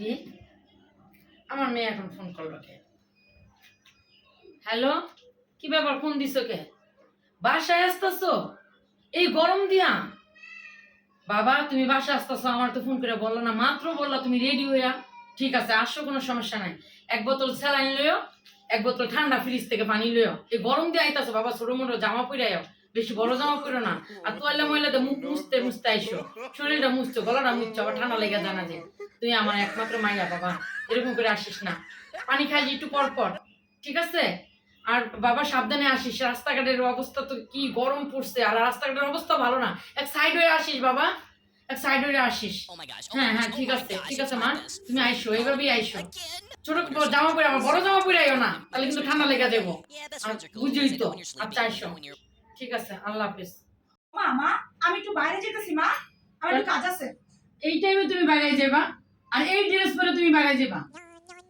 কি আমার মেয়ে এখন ফোন করলো কে? হ্যালো, কি ব্যাপার, ফোন দিছো কে? বাসায় আসতেছো এই গরম দিয়া? বাবা তুমি বাসায় আসতেছো, আমার তো ফোন করে বললো না, মাত্র বললা তুমি রেডি হইয়া। ঠিক আছে আসো, কোনো সমস্যা নাই। এক বোতল স্যালাইন লইও, এক বোতল ঠান্ডা ফ্রিজ থেকে পানি লইও। এই গরম দিয়ে আইতাছো বাবা, ছোট মোটো জামা পরে আইও, বেশি বড় জামা পরে না। আর তোয়াল্লা ময়লাতে মুখ মুছতে মুছতে আইসো, শরীরটা মুছছো, গলাটা মুছছো, আবার ঠান্ডা লেগে জানা যে তুই আমার একমাত্র মাইয়া বাবা, এরকম করে আসিস না। পানি খাই একটু পর পর, ঠিক আছে? আর বাবা সাবধানে আসিস, রাস্তাঘাটের অবস্থা তো কি গরম পড়ছে, আর রাস্তাঘাটের অবস্থা ভালো না। এক সাইড হয়ে আসিস বাবা, এক সাইড হয়ে আসিস। হ্যাঁ হ্যাঁ ঠিক আছে ঠিক আছে মা, তুমি আইসো, এইভাবেই আইসো। ছোট জামা পরে, আমার বড় জামা পরে আইও না, তাহলে কিন্তু ঠান্ডা লেগে দেবো। বুঝই তো। আচ্ছা আইসো, ঠিক আছে, আল্লাহ হাফেজ। মা মা আমি একটু বাইরে যেতেছি মা, আমার একটু কাজ আছে। এই টাইমে তুমি বাইরে যাবা আর এই ড্রেস পরে তুমি বাইরে যাবা?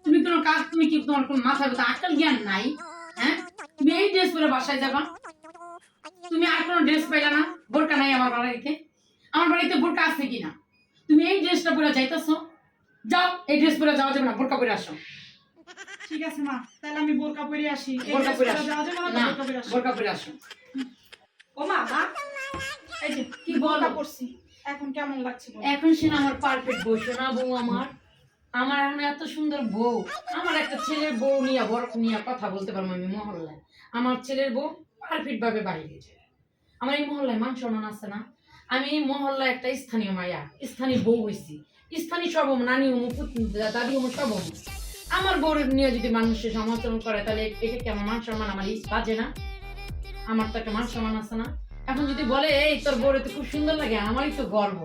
তুমি কোনো কাজ, তুমি কি তোমার কোনো মাথায় ব্যথা আক্কেল জ্ঞান নাই? হ্যাঁ, তুমি এই ড্রেস পরে বাসায় যাবা? তুমি আর কোনো ড্রেস পাইলা না? বোরকা নাই আমার বাড়িতে? আমার বাড়িতে বোরকা আছে কিনা? তুমি এই ড্রেসটা পরে যাইতাছো? যাও, এই ড্রেস পরে যাওয়া যাবে না, বোরকা পরে আসো। ঠিক আছে মা, তাহলে আমি বোরকা পরে আসি। বোরকা পরে আসো। যাওয়া যাবে না, না, বোরকা পরে আসি। বোরকা পরে আসো। ও মা মা, এই যে কি বোরকা বলো? পরছি, এখন কেমন লাগছে বলো? এখন সে আমার পারফেক্ট বউ, শোনা বউ আমার। আমার এখন এত সুন্দর বউ, আমার একটা ছেলের বউ নিয়ে বড় নিয়ে কথা বলতে পারবো আমি মহল্লায়। আমার ছেলের বউ পারফেক্ট ভাবে বাড়ি গেছে। আমার এই মহল্লায় মান সম্মান আছে না? আমি এই মহল্লায় একটা স্থানীয় মাইয়া, স্থানীয় বউ হয়েছি, স্থানীয় সব নানি হমু, দাদি হমু, সব হমু। আমার বউর নিয়ে যদি মানুষের সমালোচনা করে, তাহলে এটা কি আমার মান সম্মান, আমার বাজে না? আমার তো একটা মান সম্মান আছে না? এখন যদি বলে এই তোর বউরে তো খুব সুন্দর লাগে, আমারই তো গর্ব।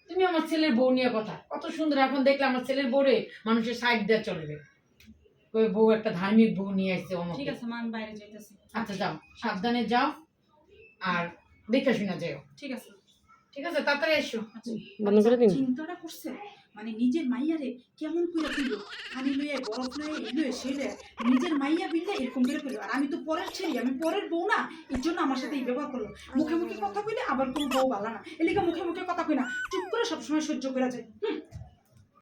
তুমি আমার ছেলের বউ নিয়ে কথা, কত সুন্দর। এখন দেখলে আমার ছেলের বউরে মানুষের সাইড দেওয়া চলবে, ওই বউ একটা ধার্মিক বউ নিয়ে আসছে অমুক। ঠিক আছে মা, আমি বাইরে যাইতেছি। আচ্ছা যাও, সাবধানে যাও, আর দেখে শুনে যাও। ঠিক আছে ঠিক আছে, তাড়াতাড়ি এসো। বন্ধ করে দিন। চিন্তাটা করছে মানে নিজের মাইয়ারে কেমন করে কইলো, পানি লইয়ে বরফ লইয়ে এলুয়ে সেলে নিজের মাইয়া বিললে এরকম করে কইলো। আর আমি তো পরের ছেলে, আমি পরের বউ না, এর জন্য আমার সাথে এই ব্যবহার করলো। মুখে মুখে কথা কইলে আবার কোনো বউ ভালো না, এলিকা মুখে মুখে কথা কই না, চুপ করে সবসময় সহ্য করে যায়।